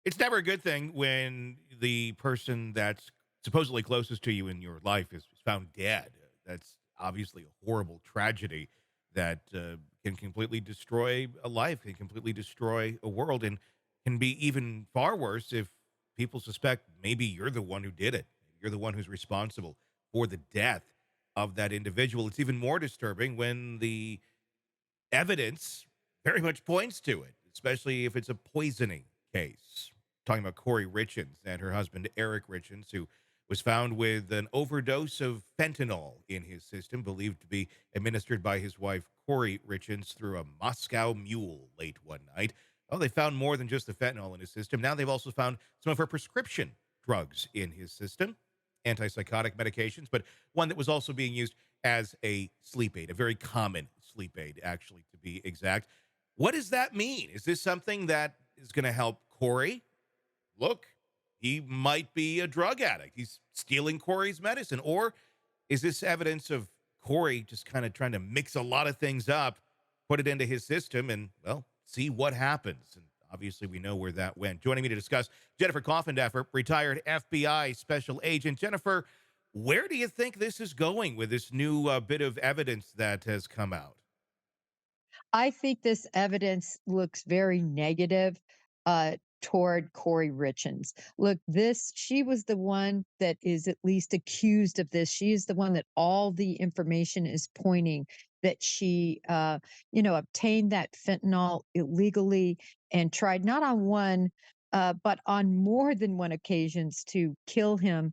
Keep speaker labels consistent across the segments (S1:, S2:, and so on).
S1: It's never a good thing when the person that's supposedly closest to you in your life is found dead. That's obviously a horrible tragedy that can completely destroy a life, can completely destroy a world, and can be even far worse if people suspect maybe you're the one who did it. You're the one who's responsible for the death of that individual. It's even more disturbing when the evidence very much points to it, especially if it's a poisoning case. Talking about Kouri Richins and her husband, Eric Richins, who was found with an overdose of fentanyl in his system, believed to be administered by his wife, Kouri Richins, through a Moscow Mule late one night. Oh, they found more than just the fentanyl in his system. Now they've also found some of her prescription drugs in his system, antipsychotic medications, but one that was also being used as a sleep aid, a very common sleep aid, actually, to be exact. What does that mean? Is this something that is going to help Corey? Look, he might be a drug addict. He's stealing Corey's medicine. Or is this evidence of Corey just kind of trying to mix a lot of things up, put it into his system, and, well, see what happens? And obviously, we know where that went. Joining me to discuss, Jennifer Coffindaffer, retired FBI special agent. Jennifer, where do you think this is going with this new bit of evidence that has come out?
S2: I think this evidence looks very negative toward Kouri Richins. Look, she was the one that is at least accused of this. She is the one that all the information is pointing that she, obtained that fentanyl illegally and tried not on one, but on more than one occasions to kill him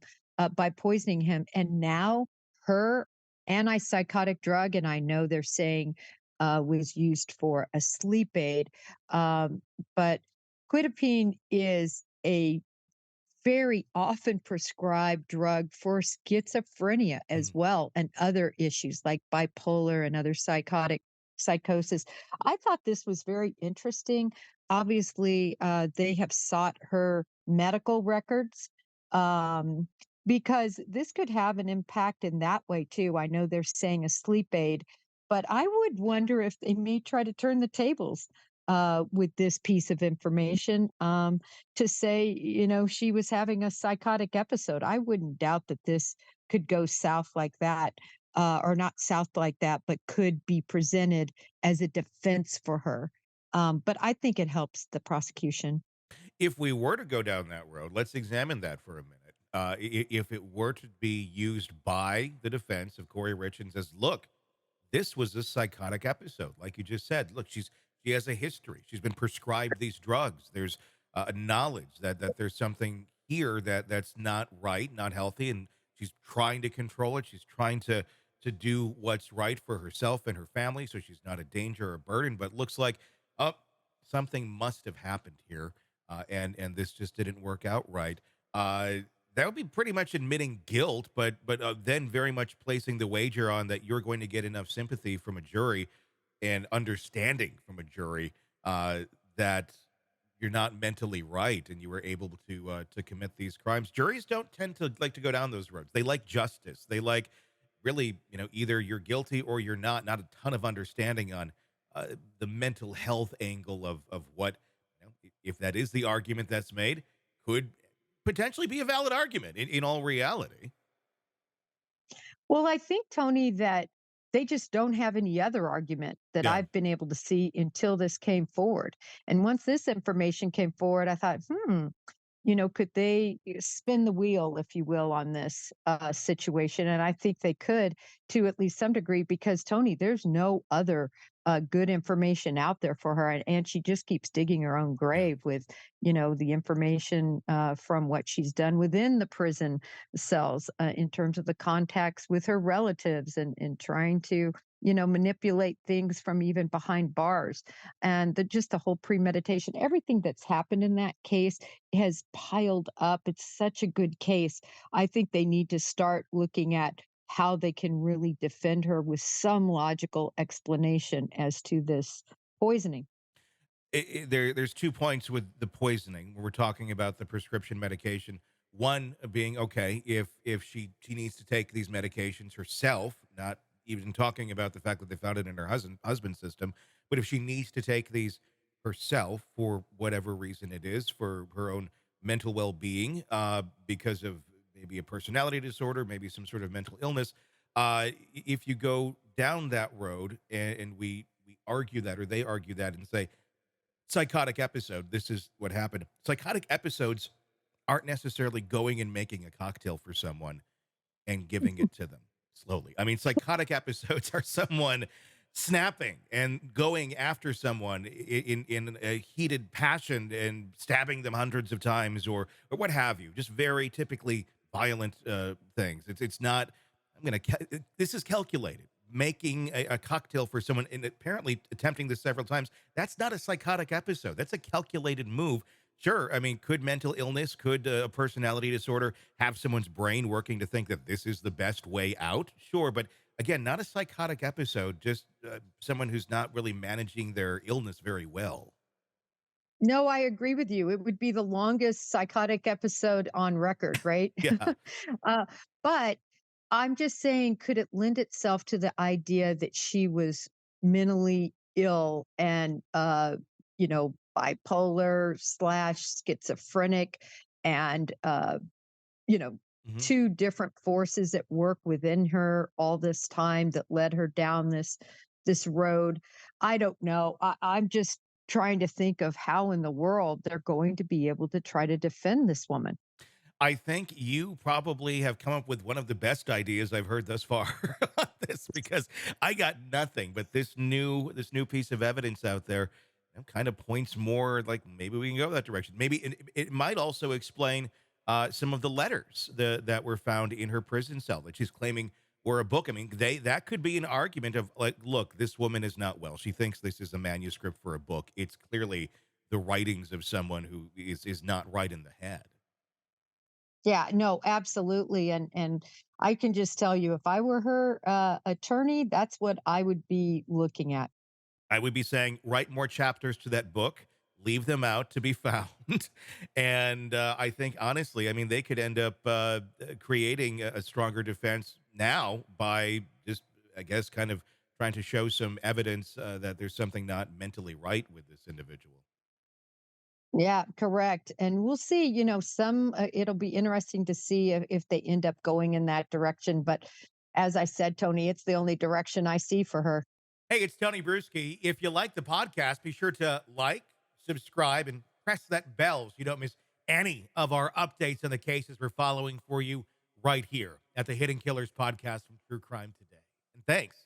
S2: by poisoning him. And now her antipsychotic drug, and I know they're saying was used for a sleep aid. But quidapine is a very often prescribed drug for schizophrenia as
S1: Mhm.
S2: well and other issues like bipolar and other psychotic psychosis. I thought this was very interesting. Obviously, they have sought her medical records um, because this could have an impact in that way too. I know they're saying a sleep aid, but I would wonder if they may try to turn the tables with this piece of information. To say, she was having a psychotic episode. I wouldn't doubt that this could go south like that, or not south like that, but could be presented as a defense for her. But I think it helps the prosecution.
S1: If we were to go down that road, let's examine that for a minute. If it were to be used by the defense of Corey Richins as, look, this was a psychotic episode, like you just said. Look, she has a history. She's been prescribed these drugs. There's knowledge that there's something here that's not right, not healthy, and she's trying to control it. She's trying to do what's right for herself and her family, so she's not a danger or a burden. But looks like, oh, something must have happened here, and this just didn't work out right. That would be pretty much admitting guilt, but then very much placing the wager on that you're going to get enough sympathy from a jury and understanding from a jury that you're not mentally right and you were able to commit these crimes. Juries don't tend to like to go down those roads. They like justice. They like really, either you're guilty or you're not. Not a ton of understanding on the mental health angle of what, if that is the argument that's made, could potentially be a valid argument in all reality.
S2: Well, I think, Tony, that they just don't have any other argument that
S1: Yeah.
S2: I've been able to see until this came forward. And once this information came forward, I thought, could they spin the wheel, if you will, on this situation? And I think they could to at least some degree because, Tony, there's no other good information out there for her. And she just keeps digging her own
S1: Yeah.
S2: grave with, the information from what she's done within the prison cells in terms of the contacts with her relatives and trying to, manipulate things from even behind bars. And just the whole premeditation, everything that's happened in that case has piled up. It's such a good case. I think they need to start looking at how they can really defend her with some logical explanation as to this poisoning.
S1: There's 2 points with the poisoning. We're talking about the prescription medication. One being, okay, if she needs to take these medications herself, not even talking about the fact that they found it in her husband's system, but if she needs to take these herself for whatever reason it is, for her own mental well-being, because of maybe a personality disorder, maybe some sort of mental illness. If you go down that road, and we argue that, or they argue that, and say psychotic episode, this is what happened. Psychotic episodes aren't necessarily going and making a cocktail for someone and giving it to them slowly. I mean, psychotic episodes are someone snapping and going after someone in a heated passion and stabbing them hundreds of times, or what have you. Just very typically violent things. It's not. This is calculated. Making a cocktail for someone and apparently attempting this several times. That's not a psychotic episode. That's a calculated move. Sure. I mean, could mental illness, could a personality disorder have someone's brain working to think that this is the best way out? Sure. But again, not a psychotic episode, just someone who's not really managing their illness very well.
S2: No, I agree with you. It would be the longest psychotic episode on record, right?
S1: Yeah.
S2: uh, but I'm just saying, could it lend itself to the idea that she was mentally ill and, bipolar slash schizophrenic and, you know,
S1: Mhm.
S2: two different forces at work within her all this time that led her down this road. I don't know. I'm just trying to think of how in the world they're going to be able to try to defend this woman.
S1: I think you probably have come up with one of the best ideas I've heard thus far on this, because I got nothing but this new piece of evidence out there, kind of points more like maybe we can go that direction. Maybe it might also explain some of the letters that were found in her prison cell that she's claiming were a book. I mean, that could be an argument of like, look, this woman is not well. She thinks this is a manuscript for a book. It's clearly the writings of someone who is not right in the head.
S2: Yeah, no, absolutely. And I can just tell you, if I were her attorney, that's what I would be looking at.
S1: I would be saying, write more chapters to that book, leave them out to be found. And I think, honestly, I mean, they could end up creating a stronger defense now by just, I guess, kind of trying to show some evidence that there's something not mentally right with this individual.
S2: Yeah, correct. And we'll see, it'll be interesting to see if they end up going in that direction. But as I said, Tony, it's the only direction I see for her.
S1: Hey, it's Tony Brueski. If you like the podcast, be sure to like, subscribe, and press that bell so you don't miss any of our updates on the cases we're following for you right here at the Hidden Killers podcast from True Crime Today. And thanks